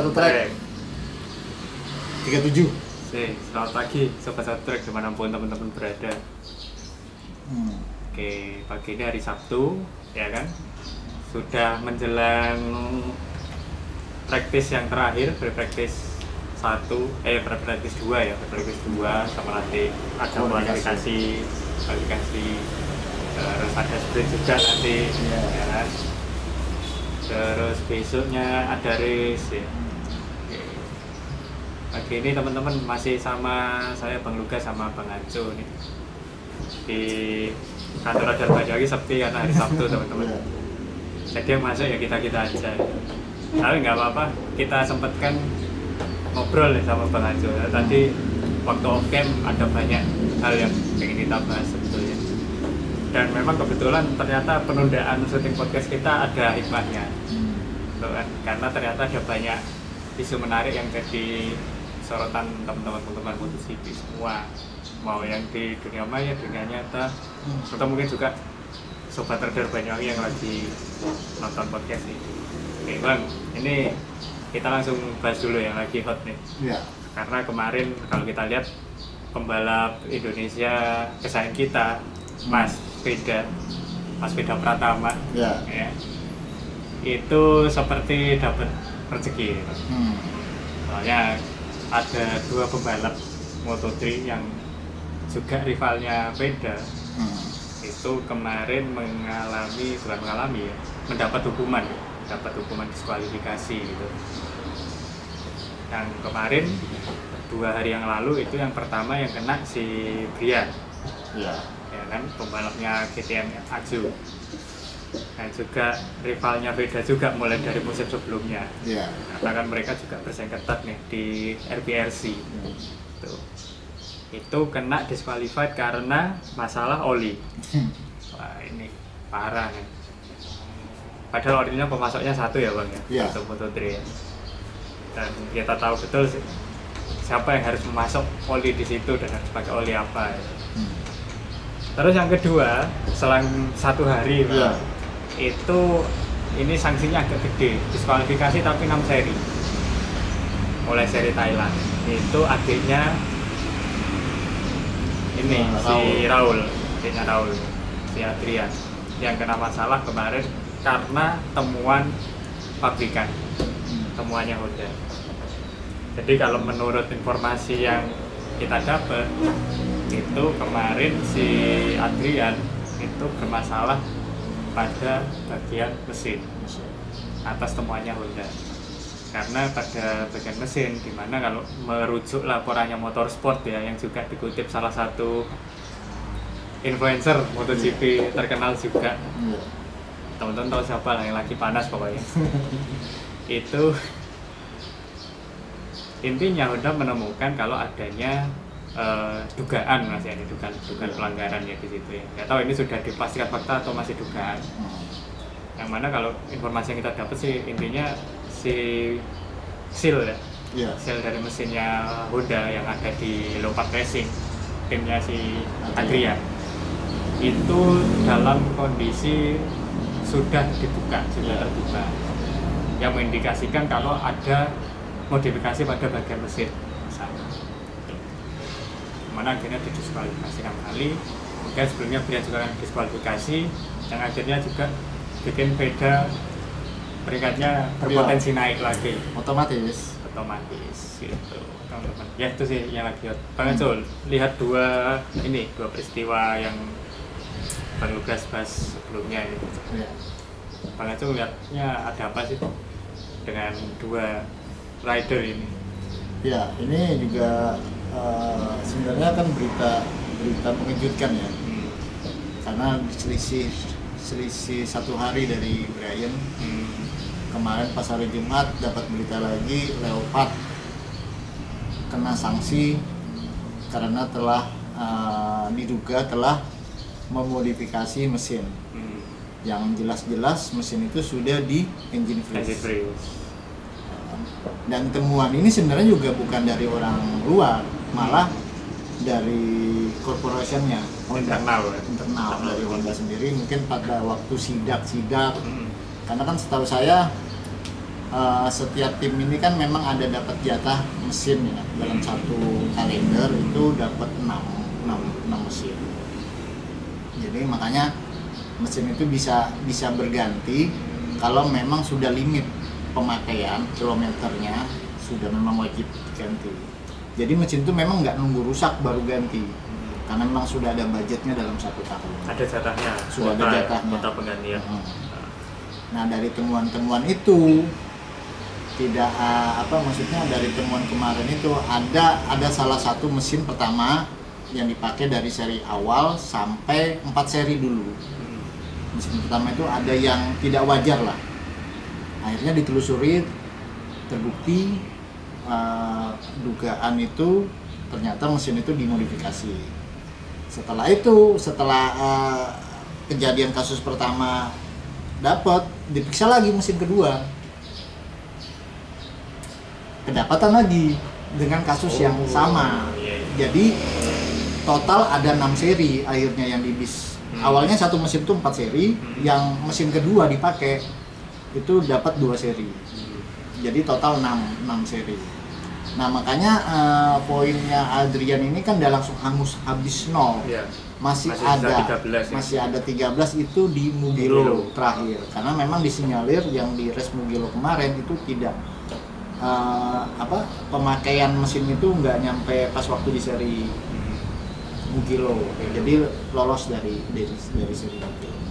Satu Track 37. Selamat pagi Sobat Satu Track dimanapun teman-teman berada. Oke, pagi ini hari Sabtu, ya kan? Sudah menjelang praktis yang terakhir, praktis 2 ya, praktis 2 sama nanti ada kualifikasi, terus ada sprint juga nanti, ya kan? Terus besoknya ada race ya. Oke. Pagi ini teman-teman masih sama saya Bang Lugas sama Bang Anco nih di kantor Radar Banyuwangi sepi karena hari Sabtu teman-teman. Jadi yang masuk ya kita aja. Tapi nggak apa-apa, kita sempatkan ngobrol nih sama Bang Anco. Tadi waktu off cam ada banyak hal yang ingin kita bahas sebetulnya. Dan memang kebetulan ternyata penundaan syuting podcast kita ada hikmahnya, kan? Karena ternyata ada banyak isu menarik yang jadi sorotan teman-teman MotoGP semua, mau yang di dunia maya, dunia nyata, atau mungkin juga Sobat Radar Banyuwangi yang lagi nonton podcast ini. Oke Bang, ini kita langsung bahas dulu yang lagi hot nih. Ya. Karena kemarin kalau kita lihat pembalap Indonesia kesayangan kita, Mas Veda Pratama, ya, itu seperti dapat rezeki. Soalnya ada 2 pembalap Moto3 yang juga rivalnya Veda, itu kemarin mendapat hukuman diskualifikasi gitu. Yang kemarin 2 hari yang lalu itu yang pertama yang kena si Brian. Ya kan, pembalapnya KTM Aju, dan juga rivalnya Veda juga mulai dari musim sebelumnya, karena kan mereka juga bersaing ketat nih di RBRC. Itu kena disqualified karena masalah oli. Wah ini parah nih, padahal olinya pemasoknya 1 ya Bang ya, untuk Moto3 ya. Dan kita tahu betul siapa yang harus memasok oli di situ dan harus pakai oli apa ya. Terus yang kedua, selang 1 hari itu ini sanksinya agak gede, diskualifikasi tapi 6 seri mulai seri Thailand. Itu adiknya ini si Raul, si Adrian yang kena masalah kemarin karena temuan pabrikan, temuannya Honda. Jadi kalau menurut informasi yang kita dapat, itu kemarin si Adrian itu bermasalah pada bagian mesin atas temuannya Honda. Karena pada bagian mesin, dimana kalau merujuk laporannya Motorsport ya, yang juga dikutip salah satu influencer MotoGP terkenal juga, teman-teman tahu siapa lah yang lagi panas pokoknya. Itu intinya Honda menemukan kalau adanya dugaan pelanggaran ya di situ ya. Nggak tahu ini sudah dipastikan fakta atau masih dugaan. Yang mana kalau informasi yang kita dapat sih intinya si seal dari mesinnya Honda yang ada di Leopard Racing, timnya si Adrian, itu dalam kondisi sudah terbuka, yang mengindikasikan kalau ada modifikasi pada bagian mesin. Mana akhirnya didiskualifikasi 6 kali. Kemudian sebelumnya Brian juga kan diskualifikasi, yang akhirnya juga bikin Veda peringkatnya berpotensi naik lagi. Otomatis gitu teman-teman. Ya itu sih yang lagi hot. Bang Anco, lihat 2 peristiwa yang Bang Lugas bahas sebelumnya ini. Bang Anco lihatnya ada apa sih dengan 2 rider ini? Ya, ini juga sebenarnya kan berita mengejutkan ya, karena selisih 1 hari dari Brian. Kemarin pas hari Jumat dapat berita lagi Leopard kena sanksi karena telah diduga telah memodifikasi mesin, yang jelas-jelas mesin itu sudah di engine freeze. Dan temuan ini sebenarnya juga bukan dari orang luar, malah dari corporationnya internal dari Honda sendiri, mungkin pada waktu sidak karena kan setahu saya setiap tim ini kan memang ada dapat jatah mesin ya, dalam satu kalender itu dapat 6 mesin. Jadi makanya mesin itu bisa berganti kalau memang sudah limit pemakaian kilometernya, sudah memang wajib diganti. Jadi mesin itu memang nggak nunggu rusak baru ganti, karena memang sudah ada budgetnya dalam satu tahun. Ada jatahnya, Sudah ada jatahnya. kota penggantian. Nah dari temuan-temuan itu tidak maksudnya dari temuan kemarin itu ada salah satu mesin pertama yang dipakai dari seri awal sampai 4 seri dulu. Mesin pertama itu ada yang tidak wajar lah. Akhirnya ditelusuri, terbukti dugaan itu ternyata mesin itu dimodifikasi. Setelah kejadian kasus pertama dapat, diperiksa lagi mesin kedua, kedapatan lagi dengan kasus yang sama. Jadi total ada 6 seri akhirnya yang di bis. Awalnya satu mesin itu 4 seri, yang mesin kedua dipakai itu dapat 2 seri. Jadi total 6 seri. Nah makanya poinnya Adrian ini kan udah langsung habis 0. Masih ada 13 itu di Mugello terakhir, karena memang disinyalir yang di race Mugello kemarin itu tidak pemakaian mesin itu nggak nyampe pas waktu di seri Mugello, jadi lolos dari seri Mugello.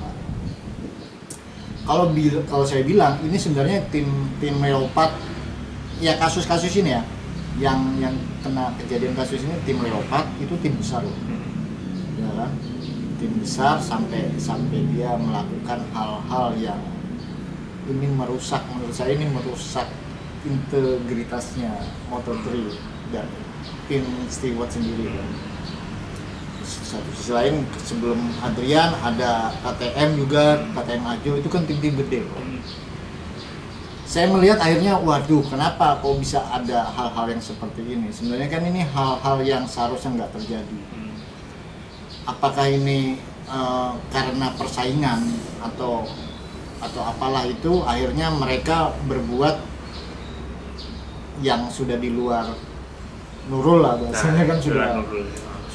Kalau saya bilang ini sebenarnya tim Leopard ya, kasus-kasus ini ya yang kena kejadian kasus ini, tim Leopard itu tim besar loh, ya kan? Tim besar sampai dia melakukan hal-hal yang ini merusak, menurut saya ini merusak integritasnya Moto3 dan tim steward sendiri kan. Satu sisi lain sebelum Adrian ada KTM juga, KTM Ajo itu kan tim-tim gede loh. Saya melihat akhirnya waduh, kenapa kok bisa ada hal-hal yang seperti ini? Sebenarnya kan ini hal-hal yang seharusnya nggak terjadi. Apakah ini karena persaingan atau apalah itu, akhirnya mereka berbuat yang sudah di luar nurul lah bahasanya, kan sudah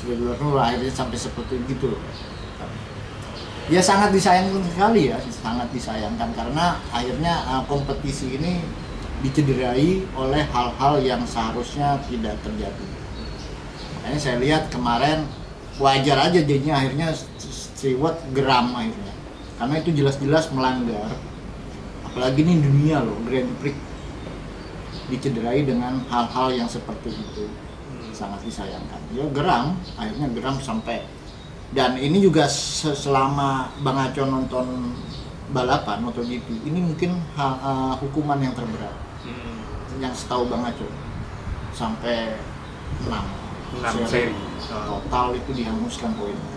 di luar nurul, akhirnya sampai seperti gitu. Ya sangat disayangkan sekali ya, sangat disayangkan karena akhirnya kompetisi ini dicederai oleh hal-hal yang seharusnya tidak terjadi. Makanya saya lihat kemarin wajar aja jadinya akhirnya Stewart geram akhirnya, karena itu jelas-jelas melanggar, apalagi ini dunia loh, Grand Prix dicederai dengan hal-hal yang seperti itu. Sangat disayangkan. Ya akhirnya geram sampai, dan ini juga selama Bang Aco nonton balapan MotoGP ini mungkin hukuman yang terberat yang setahu Bang Aco, sampai 6 seri total itu dihanguskan poinnya.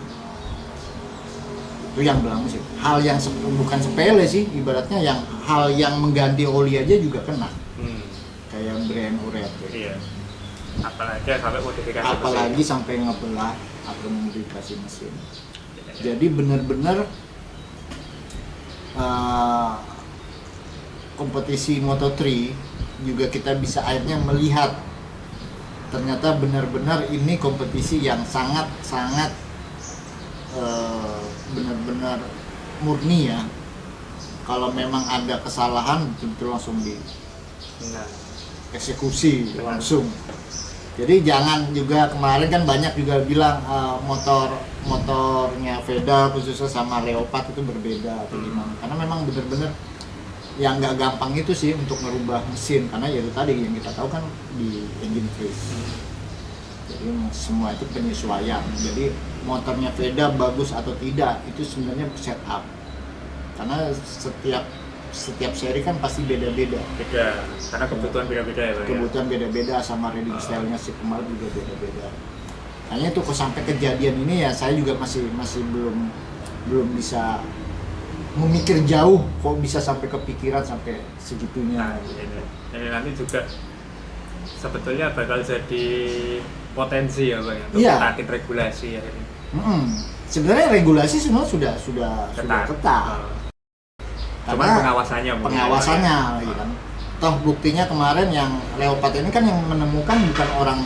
Itu yang bilang sih hal yang bukan sepele sih, ibaratnya yang hal yang mengganti oli aja juga kena. Kayak brand Urete. Iya. Apalagi sampai ngebelah atau modifikasi mesin. Jadi benar-benar kompetisi Moto3 juga kita bisa akhirnya melihat ternyata benar-benar ini kompetisi yang sangat benar-benar murni ya. Kalau memang ada kesalahan betul langsung eksekusi langsung. Jadi jangan juga, kemarin kan banyak juga bilang motornya Veda khususnya sama Leopard itu berbeda atau gimana. Karena memang benar-benar yang nggak gampang itu sih untuk merubah mesin, karena ya itu tadi yang kita tahu kan di engine freeze. Jadi semua itu penyesuaian. Jadi motornya Veda bagus atau tidak itu sebenarnya setup. Karena setiap seri kan pasti beda-beda. Beda, karena kebutuhan beda-beda ya Pak. Kebutuhan beda-beda, sama riding style-nya si pembalap juga beda-beda. Hanya itu kok sampai kejadian ini ya saya juga masih belum bisa memikir jauh kok bisa sampai kepikiran sampai segitunya. Ini nanti juga sebetulnya bakal jadi potensi ya Pak untuk menaati regulasi ya ini. Sebenarnya regulasi semua sudah ketat. Cuman pengawasannya lagi kan. Toh buktinya kemarin yang Leopard ini kan yang menemukan bukan orang,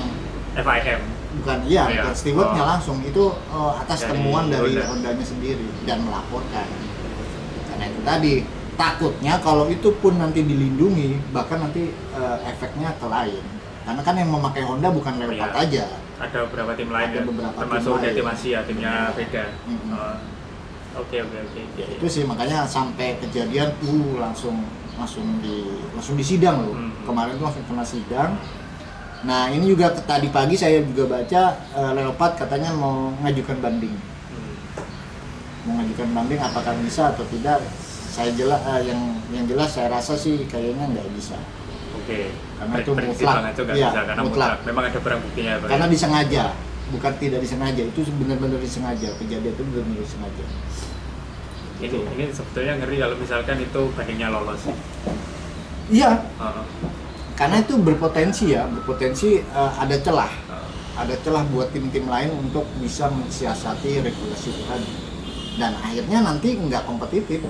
FIM. bukan Oh, iya. bukan stewardnya Oh. langsung, itu atas Dari temuan dari Honda. Hondanya sendiri dan melaporkan. Karena itu tadi takutnya kalau itu pun nanti dilindungi, bahkan nanti efeknya ke lain. Karena kan yang memakai Honda bukan Leopard Iya. aja. Ada beberapa tim lain Ada ya, beberapa tim termasuk lain. tim Asia, timnya Veda. Mm-mm. Oh. Oke. Ya, itu sih makanya sampai kejadian langsung disidang loh. Kemarin tuh langsung kena sidang. Nah ini juga tadi pagi saya juga baca Leopard katanya mau mengajukan banding. Mengajukan banding apakah bisa atau tidak? Saya yang jelas saya rasa sih kayaknya nggak bisa. Oke. Karena itu Prediksi mutlak. banget juga Iya, bisa karena mutlak. Memang ada barang buktinya Pak. Karena disengaja, bukan tidak disengaja. Itu benar-benar disengaja. Kejadian itu benar-benar disengaja. Ini sebetulnya ngeri kalau misalkan itu bandingnya lolos. Iya, Oh. karena itu berpotensi ada celah. Oh. Ada celah buat tim-tim lain untuk bisa mensiasati regulasi itu tadi. Dan akhirnya nanti nggak kompetitif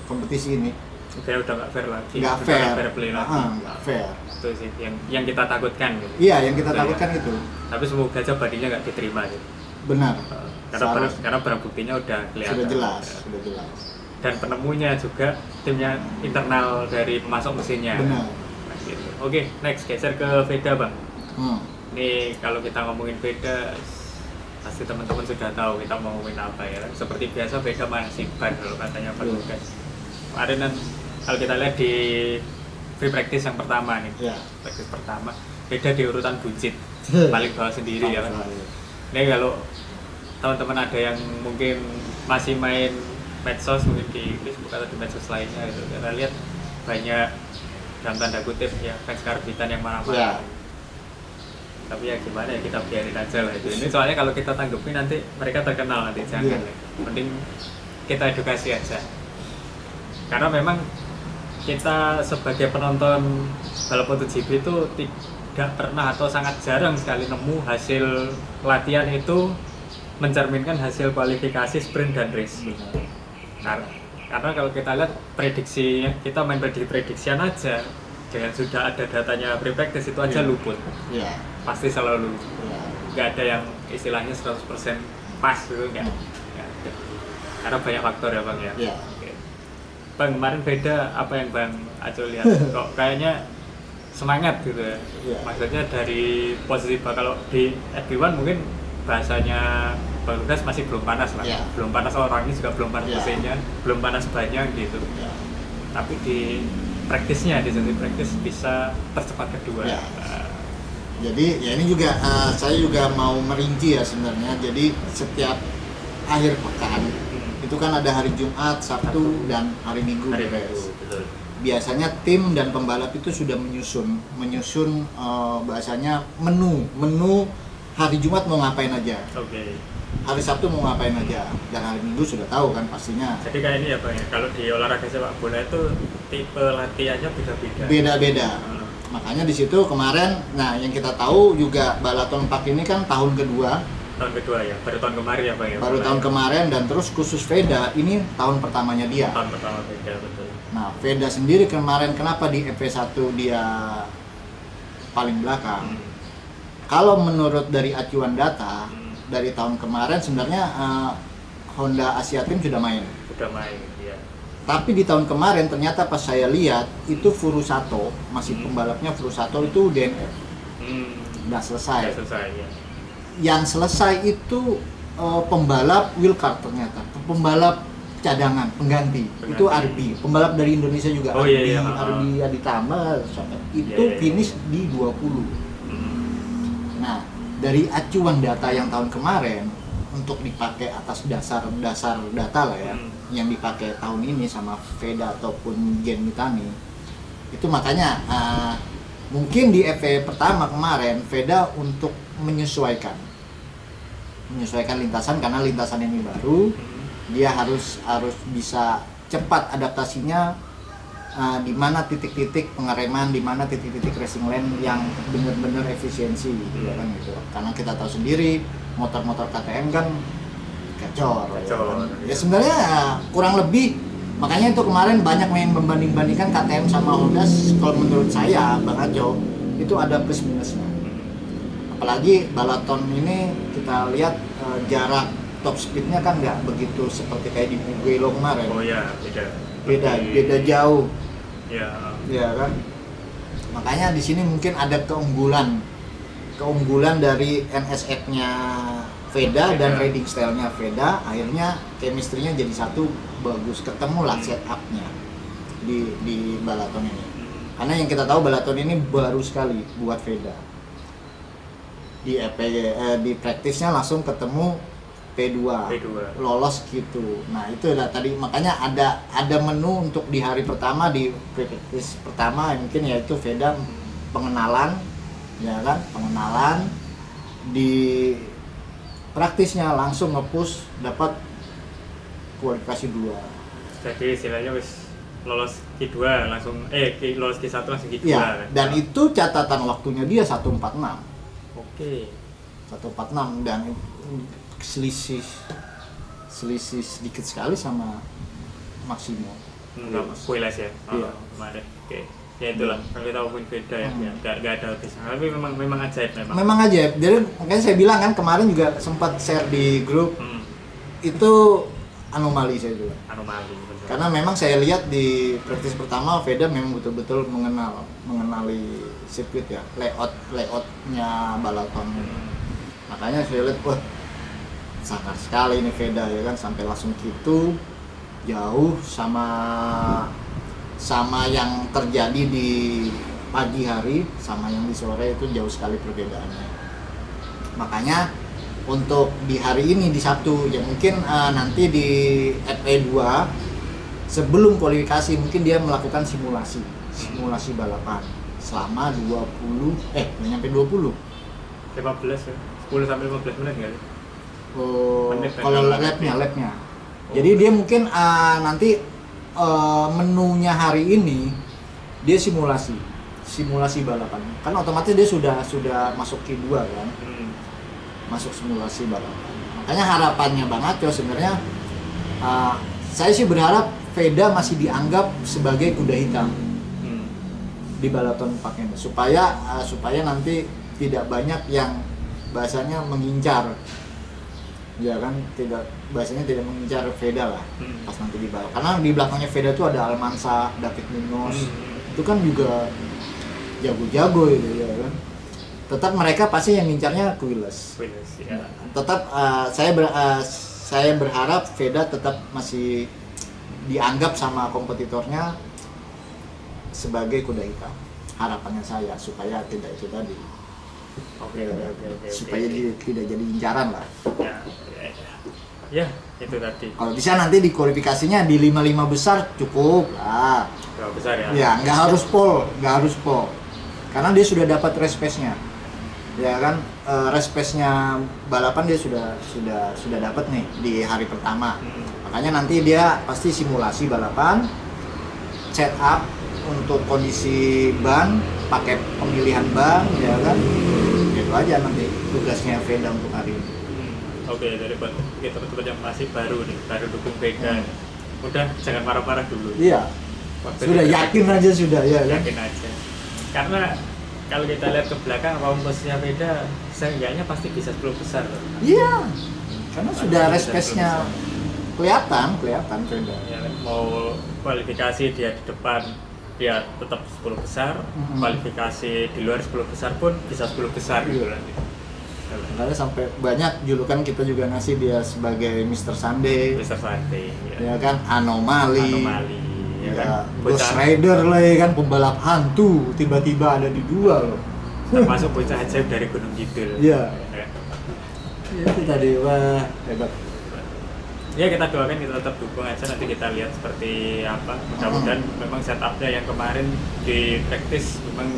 kompetisi ini, Kayak udah nggak fair lagi. nggak Udah fair, nggak play lagi. nggak fair. Itu sih yang kita takutkan gitu. Iya, yang kita Betul, takutkan ya. itu Tapi semoga aja bandingnya nggak diterima gitu. benar. Karena barang buktinya udah kelihatan. Sudah jelas, Ya. sudah jelas. Dan penemunya juga timnya internal dari pemasok mesinnya. Benar. Nah, gitu. Oke, next geser ke Veda bang. Nih kalau kita ngomongin Veda, pasti teman-teman sudah tahu kita mau ngomongin apa ya. Seperti biasa Veda masih ban kalau katanya Pak Iya. Lukas. Kemarin kan kalau kita lihat di free practice yang pertama nih, Ya. practice pertama Veda di urutan buncit paling bawah sendiri ya kan. Ini kalau teman-teman ada yang mungkin masih main medsos, mungkin di Facebook atau di medsos lainnya gitu, kita lihat banyak dalam tanda kutip ya fans karbitan yang marah-marah. Ya. Tapi ya gimana ya, kita biarin aja lah itu. Ini soalnya kalau kita tanggapi nanti mereka terkenal nanti, jangan Iya. ya. Mending kita edukasi aja. Karena memang kita sebagai penonton balap MotoGP itu tidak pernah atau sangat jarang sekali nemu hasil latihan itu mencerminkan hasil kualifikasi sprint dan race. Karena kalau kita lihat prediksinya, kita main prediksian aja dengan sudah ada datanya free practice itu aja Iya. luput. Iya. Pasti selalu Iya. nggak ada yang istilahnya 100% pas gitu, nggak ada. Karena banyak faktor ya bang ya. Iya. Oke. Bang, kemarin beda apa yang bang Aco lihat? Kok kayaknya semangat gitu ya. Iya. Maksudnya dari posisi kalau di FB1 mungkin bahasanya Bang Lukas masih belum panas lah. Iya. Belum panas orangnya juga belum panas Iya. mesinnya, belum panas banyak gitu. Iya. Tapi di praktisnya, di sesi praktis bisa tercepat kedua. Iya. Nah, Jadi ya ini juga saya juga mau merinci ya sebenarnya. Jadi setiap akhir pekan itu kan ada hari Jumat, Sabtu, dan hari Minggu hari beres. Minggu, betul. Biasanya tim dan pembalap itu sudah menyusun bahasanya menu hari Jumat mau ngapain aja, Oke. hari Sabtu mau ngapain aja, dan hari Minggu sudah tahu kan pastinya. Jadi kayak ini ya bang ya, kalau di olahraga sepak bola itu tipe latihannya beda-beda. Beda-beda. Hmm. Makanya di situ kemarin, nah yang kita tahu juga Balaton Park ini kan tahun kedua, Tahun kedua ya, baru tahun kemarin ya bang ya. baru tahun kemarin, dan terus khusus Veda ini tahun pertamanya dia. Tahun pertama beda betul. Nah, Veda sendiri kemarin kenapa di FP1 dia paling belakang? Kalau menurut dari acuan data dari tahun kemarin sebenarnya Honda Asia Team sudah main. Udah main ya. Tapi di tahun kemarin ternyata pas saya lihat itu Furusato, masih pembalapnya Furusato itu DNF. Udah selesai. Udah selesai ya. Yang selesai itu pembalap wheelcard ternyata. Pembalap cadangan, pengganti. Itu Arbi, pembalap dari Indonesia juga. Oh, iya, iya. Arbi Aditama itu Iya, iya. finish di 20. Nah, dari acuan data yang tahun kemarin untuk dipakai atas dasar data lah ya, yang dipakai tahun ini sama Veda ataupun Gen Mitani, itu makanya mungkin di FP pertama kemarin Veda untuk menyesuaikan lintasan, karena lintasan ini baru, dia harus bisa cepat adaptasinya, di mana titik-titik pengereman, di mana titik-titik racing lane yang benar-benar efisiensi gitu ya kan gitu. Karena kita tahu sendiri motor-motor KTM kan gacor. Gacor, Ya sebenarnya kurang lebih Makanya itu kemarin banyak yang membanding-bandingkan KTM sama Honda. Kalau menurut saya, Bang Ajo, itu ada plus minusnya. Apalagi Balaton ini kita lihat jarak top speednya kan nggak begitu seperti kayak di Mugello kemarin. Oh ya, Beda jauh. Ya. Kan. Makanya di sini mungkin ada keunggulan dari NSX-nya Veda dan riding style-nya Veda. Akhirnya chemistry-nya jadi satu, bagus, ketemu lah setup-nya di Balaton ini. Karena yang kita tahu Balaton ini baru sekali buat Veda. Di praktisnya langsung ketemu P2 lolos gitu. Nah itu tadi makanya ada menu untuk di hari pertama, di praktis pertama mungkin yaitu Veda pengenalan, ya kan, pengenalan. Di praktisnya langsung nge-push dapat kualifikasi 2. Jadi istilahnya wis lolos Q2 langsung lolos Q1 langsung Q2 ya, kan. Dan itu catatan waktunya dia 146. Oke. 146 dan selisih sedikit sekali sama Maximo. Kuiles ya. Iya. Kemarin. Oke. Ya itulah, kalau kita ngomongin Veda ya, nggak ada habisnya. Tapi memang ajaib memang. Memang ajaib. Jadi makanya saya bilang kan kemarin juga sempat share di grup. Itu anomali saya bilang. Anomali betul. Karena memang saya lihat di praktis pertama Veda memang betul-betul mengenali sirkuit ya, layoutnya Balaton. Makanya saya lihat wah sangat sekali ini Veda ya kan, sampai langsung gitu jauh sama yang terjadi di pagi hari sama yang di sore itu jauh sekali perbedaannya. Makanya untuk di hari ini di Sabtu ya mungkin nanti di FP2 sebelum kualifikasi mungkin dia melakukan simulasi balapan selama 20 nyampe 20 15 ya, 10 sampai 15 menit nggak sih? Kalau labnya. Jadi dia mungkin nanti menunya hari ini dia simulasi balapan. Kan otomatis dia sudah masuk Q2 kan. Masuk simulasi balapan. Makanya harapannya Bang Aco sebenarnya saya sih berharap Veda masih dianggap sebagai kuda hitam di Balaton pakai supaya nanti tidak banyak yang bahasanya mengincar, ya kan, bahasanya tidak mengincar Veda lah pas nanti di bawah. Karena di belakangnya Veda itu ada Almansa, David Munoz, itu kan juga jago-jago itu ya kan. Tetap mereka pasti yang ngincarnya Quiles. Ya. Tetap saya berharap Veda tetap masih dianggap sama kompetitornya sebagai kuda hitam. Harapannya saya supaya tidak itu tadi. Oke. Supaya tidak jadi incaran lah. Ya, itu tadi. Kalau bisa nanti di kualifikasinya di 55 besar cukup lah. Besar ya. Ya, nggak harus pole. Karena dia sudah dapat race pace-nya. Ya kan, race pace-nya balapan dia sudah dapat nih di hari pertama. Makanya nanti dia pasti simulasi balapan, setup untuk kondisi ban, pakai pemilihan ban, ya kan. Itu aja nanti tugasnya Veda untuk hari ini. Oke, dari kita teman-teman yang masih baru dukung Veda. Udah jangan marah-marah dulu. Iya. Sudah yakin aja sudah ya kan. Yakin aja. Karena kalau kita lihat ke belakang posisinya Veda seenggaknya pasti bisa 10 besar. Iya. Karena sudah race pace-nya kelihatan Veda. Ya, mau kualifikasi dia di depan dia tetap 10 besar, kualifikasi di luar 10 besar pun bisa 10 besar gitu nanti. Karena sampai banyak julukan kita juga ngasih dia sebagai Mr. Sunday. Ya kan, anomali. Ya Ya, kan? Ghost Rider lah ya kan, pembalap hantu tiba-tiba ada di dua loh. Termasuk bocah ajaib dari Gunung Kidul. Iya. Ya. Itu tadi wah hebat. Ya kita doakan, kita tetap dukung aja, nanti kita lihat seperti apa. Mudah-mudahan memang setupnya yang kemarin di praktis memang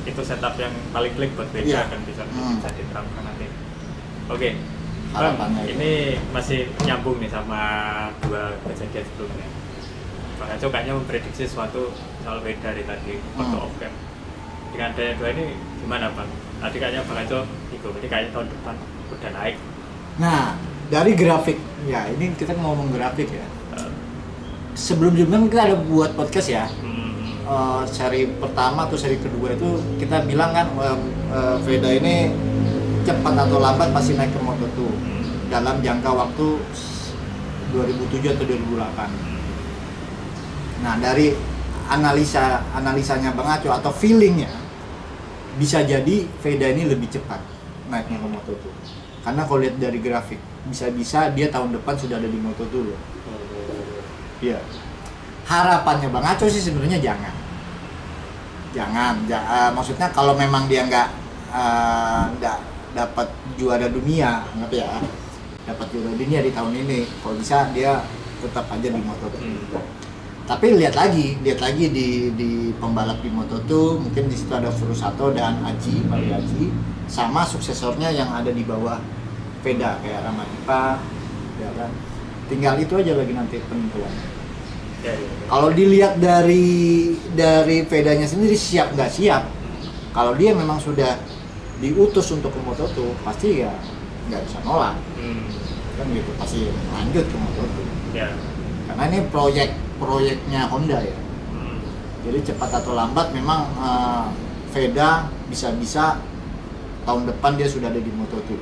itu setup yang paling klik buat Veda kan bisa diterapkan nanti. Oke. Bang, ini masih nyambung nih sama dua kejadian sebelumnya. Bang Aco kayaknya memprediksi sesuatu soal Veda dari tadi waktu off cam. Dengan adanya dua ini gimana Bang? Tadi kayaknya Bang Aco ini kayaknya tahun depan udah naik. Nah, dari grafik, ya ini kita ngomong grafik ya. sebelum-sebelumnya kita ada buat podcast ya. Seri pertama atau seri kedua itu kita bilang kan Veda ini cepat atau lambat pasti naik ke Moto2 dalam jangka waktu 2007 atau 2008. Nah, dari analisanya Bang Aco atau feelingnya bisa jadi Veda ini lebih cepat naiknya ke Moto2. Karena kalau lihat dari grafik bisa-bisa dia tahun depan sudah ada di Moto2 loh. Iya. Harapannya Bang Aco sih sebenarnya jangan, maksudnya kalau memang dia nggak dapat juara dunia, ngerti ya, dapat juara dunia di tahun ini, kalau bisa dia tetap aja di Moto2. Tapi lihat lagi di pembalap di Moto2, mungkin di situ ada Furusato dan Mario Aji, sama suksesornya yang ada di bawah Veda kayak Ramadipa, ya kan. Tinggal itu aja lagi nanti penentuan. Kalau dilihat dari Vedanya sendiri siap nggak siap, kalau dia memang sudah diutus untuk ke Moto2 pasti ya nggak bisa nolak, kan gitu, pasti lanjut ke Moto2. Karena ini proyeknya Honda ya. Jadi cepat atau lambat memang Veda bisa tahun depan dia sudah ada di Moto2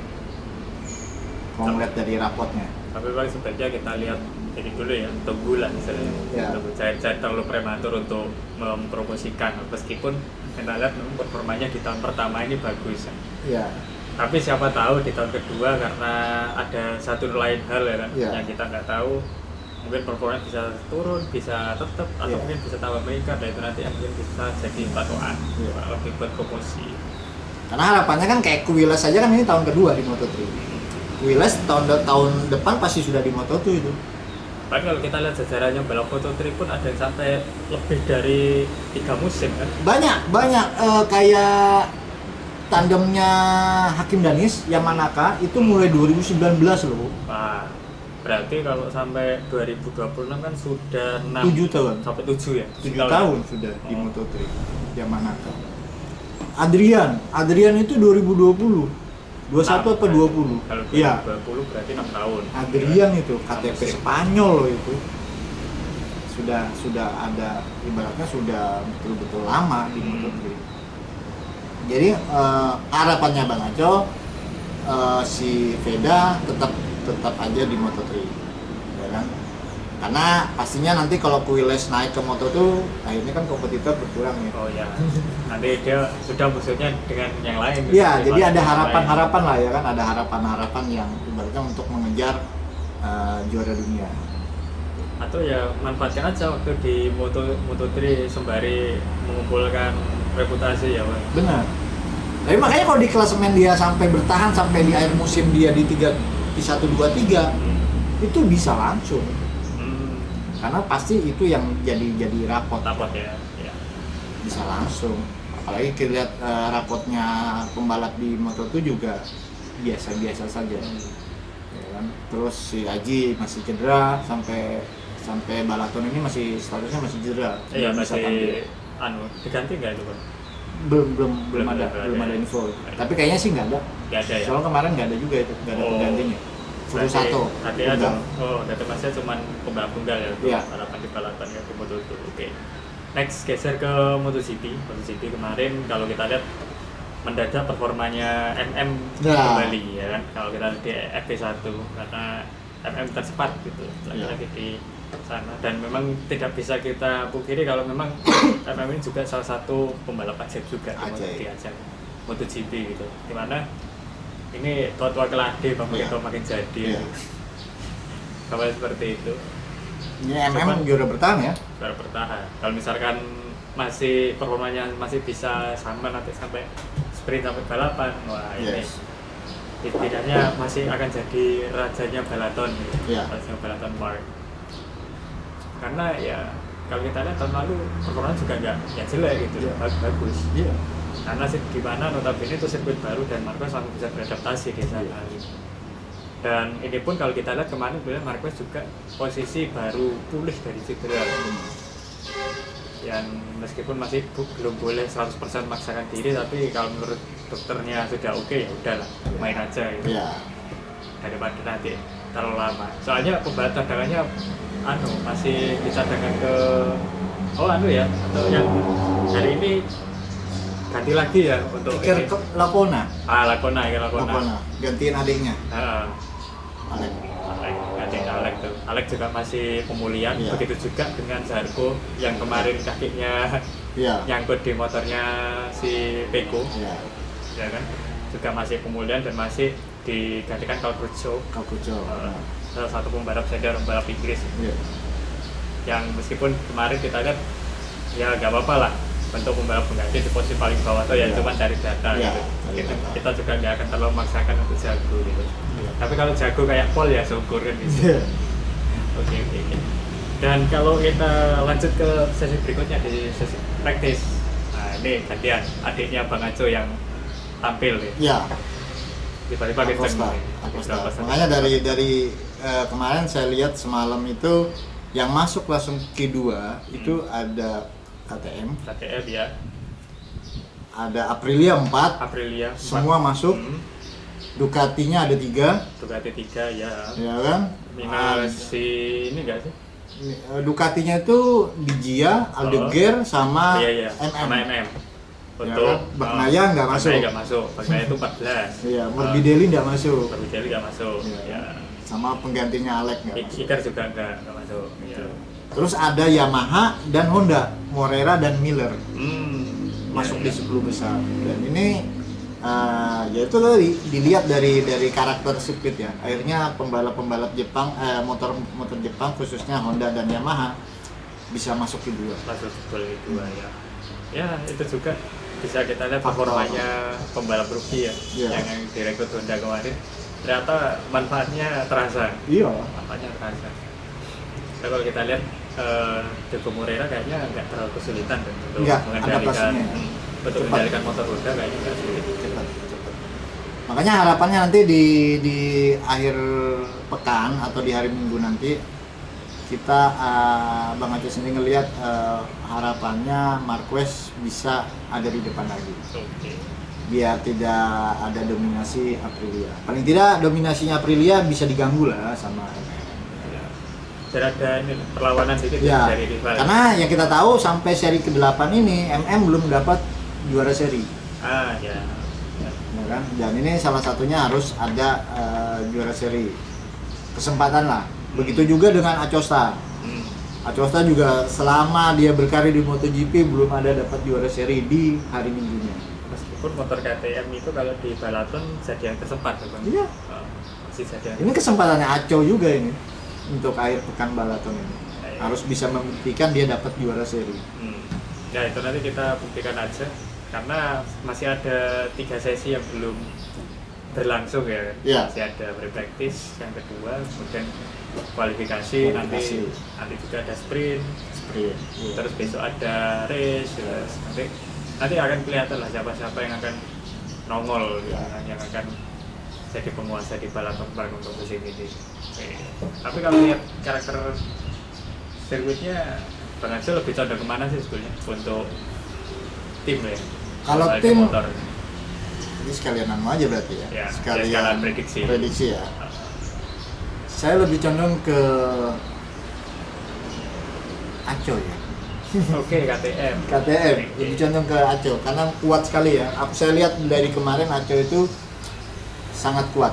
kalau ngeliat dari rapotnya. Tapi paling sebenarnya kita lihat ini dulu ya, tunggu lah misalnya, tunggu cair-cair terlalu prematur untuk mempromosikan, meskipun kita lihat performanya di tahun pertama ini bagus ya. Tapi siapa tahu di tahun kedua karena ada satu lain hal ya kan, yang kita nggak tahu, mungkin performanya bisa turun, bisa tetap, atau mungkin bisa tambah meningkat, dan itu nanti yang mungkin bisa jadi patokan lebih buat promosi. Karena harapannya kan kayak Kuwiles aja kan ini tahun kedua di Moto3. Kuwiles tahun depan pasti sudah di Moto2 itu. Tapi kalau kita lihat sejarahnya balap Moto3 pun ada yang sampai lebih dari 3 musim kan? Banyak kayak tandemnya Hakim Danis, Yamanaka itu mulai 2019 loh. Wah, berarti kalau sampai 2026 kan sudah 7 tahun. Sampai 7 ya? 7 tahun sudah di Moto3 Yamanaka. Adrian itu 2020. 21 apa 20? Kalau 2020 iya. Berarti 6 tahun. Adrian itu KTP Spanyol loh itu. Sudah ada, ibaratnya sudah betul-betul lama di Moto3. Jadi harapannya Bang Aco si Veda tetap aja di Moto3. Ya kan? Karena pastinya nanti kalau Kuwiles naik ke Moto2, akhirnya kan kompetitor berkurang ya. Oh ya, nanti dia sudah musuhnya dengan yang lain. Iya, jadi ada harapan-harapan lah ya kan, ada harapan-harapan yang ibaratnya untuk mengejar juara dunia. Atau ya manfaatkan aja waktu di Moto3 sembari mengumpulkan reputasi ya Bang. Benar. Tapi makanya kalau di klasemen dia sampai bertahan sampai di akhir musim dia di 1, 2, 3 itu bisa langsung. Karena pasti itu yang jadi rapot ya. Bisa langsung. Apalagi kita lihat rapotnya pembalap di Moto2 juga biasa-biasa saja. Ya kan? Terus si Aji masih cedera sampai Balaton ini masih statusnya masih cedera. Iya, masih diganti nggak itu Bang? Belum ada info. Tapi kayaknya sih nggak ada. Nggak ada ya. Soalnya kemarin nggak ada juga itu, nggak ada penggantinya. Furusato. Data masnya cuma pembalap tunggal ya, balapan di balapan ya di Moto2. Oke. Next geser ke MotoGP kemarin kalau kita lihat mendadak performanya kembali ya kan. Kalau kita lihat di FP1 karena tercepat gitu lagi di sana, dan memang tidak bisa kita pungkiri kalau memang ini juga salah satu pembalap ajaib juga di ajang MotoGP gitu, dimana ini tua-tua kelade makin jadi sampai seperti itu. Ini juara bertahan ya? Juara bertahan. Kalau misalkan masih performanya masih bisa sama nanti sampai sprint sampai balapan, wah ini setidaknya masih akan jadi rajanya balaton, rajanya balaton park. Karena ya kalau kita lihat tahun lalu performanya juga nggak jelek gitu, bagus. Karena di mana notabene itu sirkuit baru dan Marquez langsung bisa beradaptasi di sana. Dan ini pun kalau kita lihat kemarin Marquez juga posisi baru pulih dari cedera. Yang meskipun masih belum boleh 100% memaksakan diri, tapi kalau menurut dokternya sudah oke, ya udahlah, main aja gitu. Daripada nanti terlalu lama. Soalnya pembalap cadangannya masih dicadangkan ke ya, atau yang hari ini ganti lagi ya untuk Pikir ke Lakona. Lakona. Lakona. Gantiin adiknya. Heeh. Alek. Alek tuh. Alek juga masih pemulihan, Iya. begitu juga dengan Zarko yang kemarin kakinya Iya. nyangkut di motornya si Peko, Iya. ya kan, juga masih pemulihan dan masih digantikan Calcuccio, Kakujo. salah satu pembalap senior pembalap Inggris, Iya. yang meskipun kemarin kita lihat ya nggak apa-apa lah bentuk pembalap pengganti di posisi paling bawah tuh ya Iya. cuma dari data Iya, gitu. dari data. Kita juga nggak akan terlalu memaksakan untuk jago gitu. Iya. Tapi kalau jago kayak Paul ya syukur kan gitu. Iya. Oke. Dan kalau kita lanjut ke sesi berikutnya di sesi praktis. Nah, ini gantian adiknya Bang Aco yang tampil nih. Iya. Tiba-tiba Acosta. kita Makanya dari kemarin saya lihat semalam itu yang masuk langsung Q2 itu ada KTM, KTM ya, ada Aprilia 4, Aprilia 4. semua masuk. Ducatinya ada 3, Ducati 3 ya. ya kan? Minus si ini enggak sih? Ducatinya itu Digia, Aldeguer sama Iya. MM. Sama MM. Ya Untuk kan? Bagnaia nggak masuk. Bagnaia nggak masuk. Bagnaia itu 14. Iya, Morbidelli nggak masuk. Morbidelli nggak masuk. Iya. Ya. Sama penggantinya Alek nggak masuk. Iker juga nggak masuk. Ya. Terus ada Yamaha dan Honda, Morera dan Miller masuk Ya. di 10 besar. Dan ini ya itu tadi dilihat dari karakter sirkuit ya. Akhirnya pembalap Jepang, motor Jepang khususnya Honda dan Yamaha bisa masuk ke 2. Masuk betul itu ya. Ya itu juga bisa kita lihat Faktor. performanya pembalap rookie ya, Iya. yang direkrut Honda kemarin. Ternyata manfaatnya terasa. Iya. Manfaatnya terasa. Nah, kalau kita lihat Diego Moreira kayaknya nggak terlalu kesulitan kan untuk Nggak, mengendalikan adaptasinya. untuk Cepat. mengendalikan motor Honda kayaknya nggak sulit. Cepat. Makanya harapannya nanti di akhir pekan atau di hari Minggu nanti kita Bang Aceh sendiri ngelihat harapannya Marquez bisa ada di depan lagi. Oke. Biar tidak ada dominasi Aprilia. Paling tidak dominasinya Aprilia bisa diganggu lah sama MM. Ya. Biar ada ini perlawanan sedikit Ya, dari rival. karena yang kita tahu sampai seri ke-8 ini MM belum dapat juara seri. Ya. Ya kan? Dan ini salah satunya harus ada juara seri. Kesempatan lah. Begitu juga dengan Acosta. Acosta juga selama dia berkarir di MotoGP belum ada dapat juara seri di hari Minggunya. Meskipun motor KTM itu kalau di balaton jadi yang kesempat kan? Iya. Masih jadi yang Ini kesempatannya Aco juga ini untuk akhir pekan balaton ini. Iya. Harus bisa membuktikan dia dapat juara seri. Ya itu nanti kita buktikan aja karena masih ada 3 sesi yang belum berlangsung ya. Iya. Masih ada pre-practice yang kedua, kemudian kualifikasi. Nanti juga ada sprint, Sprint. Iya. terus besok ada race, terus nanti akan kelihatan lah siapa yang akan nongol gitu, yang akan jadi penguasa di balapan untuk musim ini. Tapi kalau lihat karakter sirkuitnya Bang Aceh lebih condong kemana sih sebetulnya untuk tim ya? Kalau Soal tim, motor. ini sekalian aja berarti ya. Ya, Sekalian sekalian prediksi. ya. Saya lebih condong ke Aco ya. Oke, KTM. KTM Oke. lebih condong ke Aco karena kuat sekali ya. Saya lihat dari kemarin Aco itu sangat kuat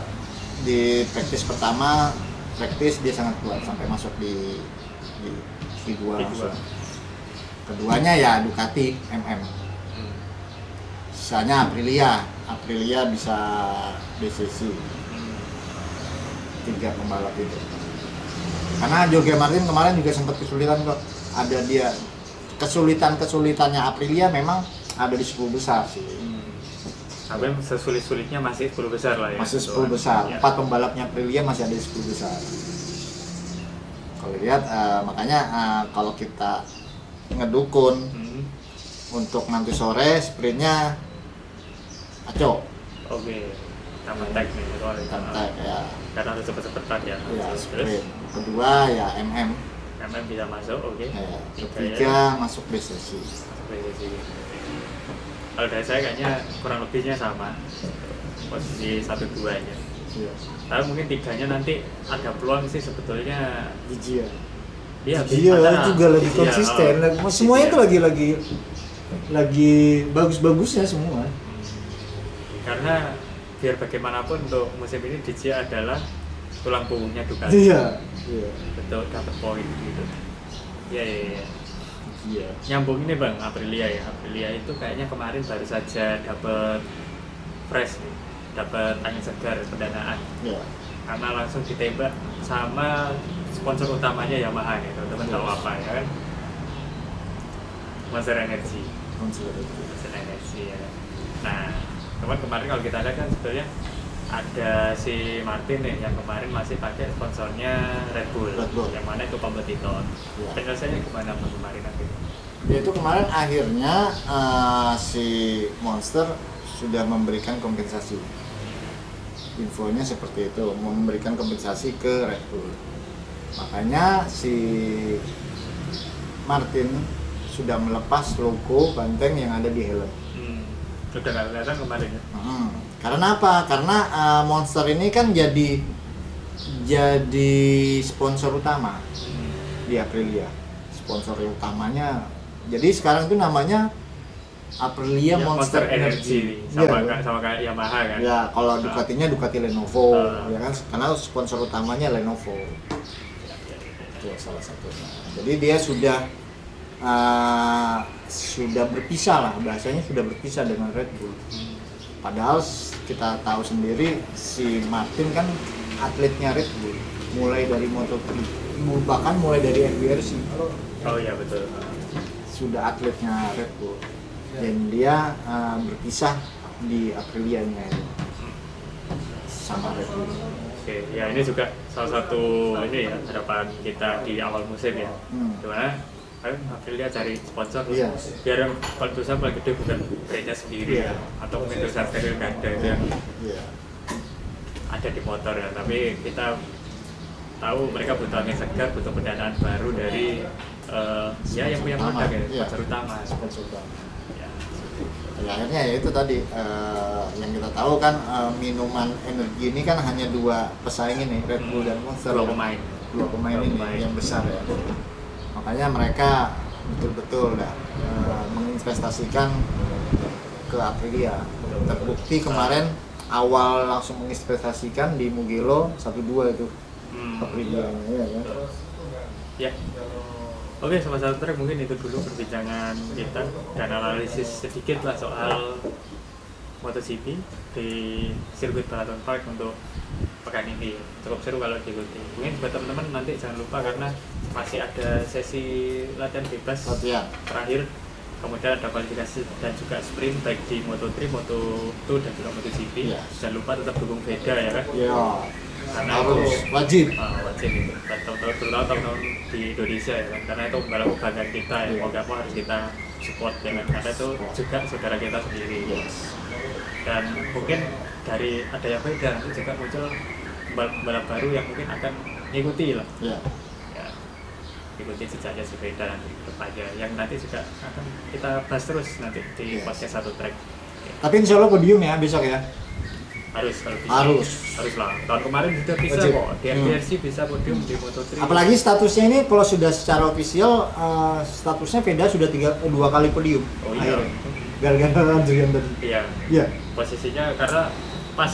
di praktis pertama, dia sangat kuat sampai masuk di Q2 langsung. Keduanya ya Ducati MM. Sisanya Aprilia bisa DCC. 3 pembalap itu. Karena Jorge Martin kemarin juga sempat kesulitan kok. Ada dia kesulitannya Aprilia memang ada di 10 besar sih. Tapi sesulit-sulitnya masih 10 besar lah ya. Masih 10 besar. Ya. 4 pembalapnya Aprilia masih ada di 10 besar. Kalau lihat makanya kalau kita ngedukun untuk nanti sore sprintnya Aco. Oke. Tambah tag nih soalnya. Santai ya. Karena harus cepet-cepetan ya. Ya, Terus sprint. Kedua ya MM. MM bisa masuk, oke. Ya, Tiga ketiga masuk BCC. Sampai di sini. Kalau dari saya kayaknya kurang lebihnya sama. Posisi 1-2-nya. Iya. Tapi mungkin 3-nya nanti ada peluang sih sebetulnya Gigi ya. Iya, juga lebih iya, konsisten. Semuanya iya. tuh lagi bagus-bagusnya semua. Karena biar bagaimanapun untuk musim ini DJ adalah tulang punggungnya Ducati. Iya. Betul, dapat poin gitu. Iya. Iya. Nyambung ini Bang, Aprilia ya. Aprilia itu kayaknya kemarin baru saja dapat fresh nih, dapat angin segar pendanaan. Iya. Karena langsung ditembak sama sponsor utamanya Yamaha nih, teman-teman tahu apa ya kan? Monster Energy. Monster Energy ya. Nah, kemarin kalau kita lihat kan sebetulnya ada si Martin nih yang kemarin masih pakai sponsornya Red Bull. Yang mana itu kompetitor. Ya. Penyelesaiannya gimana Bang kemarin akhirnya? Itu kemarin akhirnya si Monster sudah memberikan kompensasi. Infonya seperti itu, memberikan kompensasi ke Red Bull. Makanya si Martin sudah melepas logo banteng yang ada di helm. Sudah nggak kelihatan kemarin ya? Karena apa? Karena Monster ini kan jadi sponsor utama di Aprilia. Sponsor utamanya. Jadi sekarang itu namanya Aprilia ya, Monster Energy sama kayak Yamaha kan? Ya, kalau Ducatinya Ducati Lenovo, ya kan? Karena sponsor utamanya Lenovo. Itu salah satunya. Jadi dia sudah berpisah lah, bahasanya sudah berpisah dengan Red Bull. Padahal kita tahu sendiri si Martin kan atletnya Red Bull, mulai dari Moto3, bahkan mulai dari FBRC. Oh iya betul. Sudah atletnya Red Bull dan dia berpisah di Aprilia-nya ini sama Red Bull. Oke, ya ini juga salah satu ini ya harapan kita di awal musim ya. Dimana Aprilia cari sponsor, biar yang paling besar paling gede bukan brandnya sendiri ya, atau mungkin dosa steril ganda itu yang ada di motor ya. Tapi kita tahu mereka butuh angin segar, butuh pendanaan baru dari yang punya produk ya, sponsor utama. Ya, akhirnya ya itu tadi yang kita tahu kan minuman energi ini kan hanya dua pesaing ini, Red Bull dan Monster. Dua pemain ini yang besar ya. Makanya mereka betul-betul menginvestasikan ke Aprilia. Terbukti kemarin awal langsung menginvestasikan di Mugello 1-2 itu Aprilia ya. Oke, sama satu track mungkin itu dulu perbincangan kita dan analisis sedikit lah soal MotoGP di sirkuit Balaton Park untuk pekan ini. Cukup seru kalau diikuti. Mungkin buat teman-teman nanti jangan lupa karena masih ada sesi latihan bebas terakhir, kemudian ada kualifikasi dan juga sprint baik di Moto3, Moto2 dan juga MotoGP. Jangan lupa tetap dukung Veda ya kan? Karena harus wajib itu tahun-tahun di Indonesia ya kan, karena itu balap kebanggaan kita ya, mau nggak mau harus kita support ya kan, karena itu juga saudara kita sendiri. Dan mungkin dari ada yang beda nanti juga muncul balap baru yang mungkin akan ngikuti lah ikuti jejaknya si Veda nanti ke depannya, yang nanti juga akan kita bahas terus nanti di podcast satu track. Tapi insya Allah podium ya besok ya. Harus lah. Tahun kemarin sudah bisa kok. Di FBRC bisa podium di Moto3. Apalagi statusnya ini kalau sudah secara ofisial statusnya Veda sudah 2 kali podium. Oh iya. Gara-gara Adrian tadi. Iya. Posisinya karena pas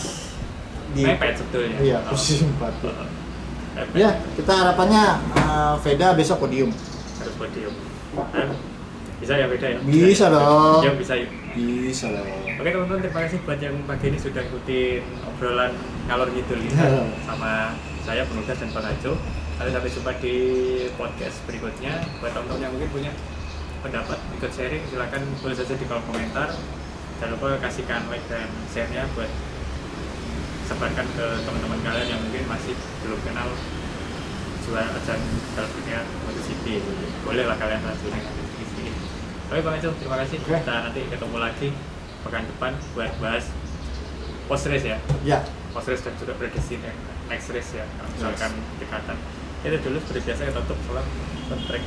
mepet sebetulnya. Iya, posisi 4. Ya, kita harapannya Veda besok podium. Harus podium. Bisa ya Veda ya? Bisa dong. Ya bisa ya. Bisa lah. Oke teman-teman, terima kasih buat yang pagi ini sudah ikutin obrolan ngalor ngidul kita sama saya Penugas dan Bang Ajo. Sampai jumpa di podcast berikutnya. Buat teman-teman yang mungkin punya pendapat ikut sharing, silakan tulis saja di kolom komentar. Jangan lupa kasihkan like dan share-nya buat sebarkan ke teman-teman kalian yang mungkin masih belum kenal juara ajang balap dunia MotoGP. Boleh lah kalian langsung. Oke Bang Ajo, terima kasih. Kita nanti ketemu lagi pekan depan buat bahas post race ya. Post race dan juga prediksi next race ya. Misalkan dekatan. Itu dulu seperti biasa kita tutup salam track.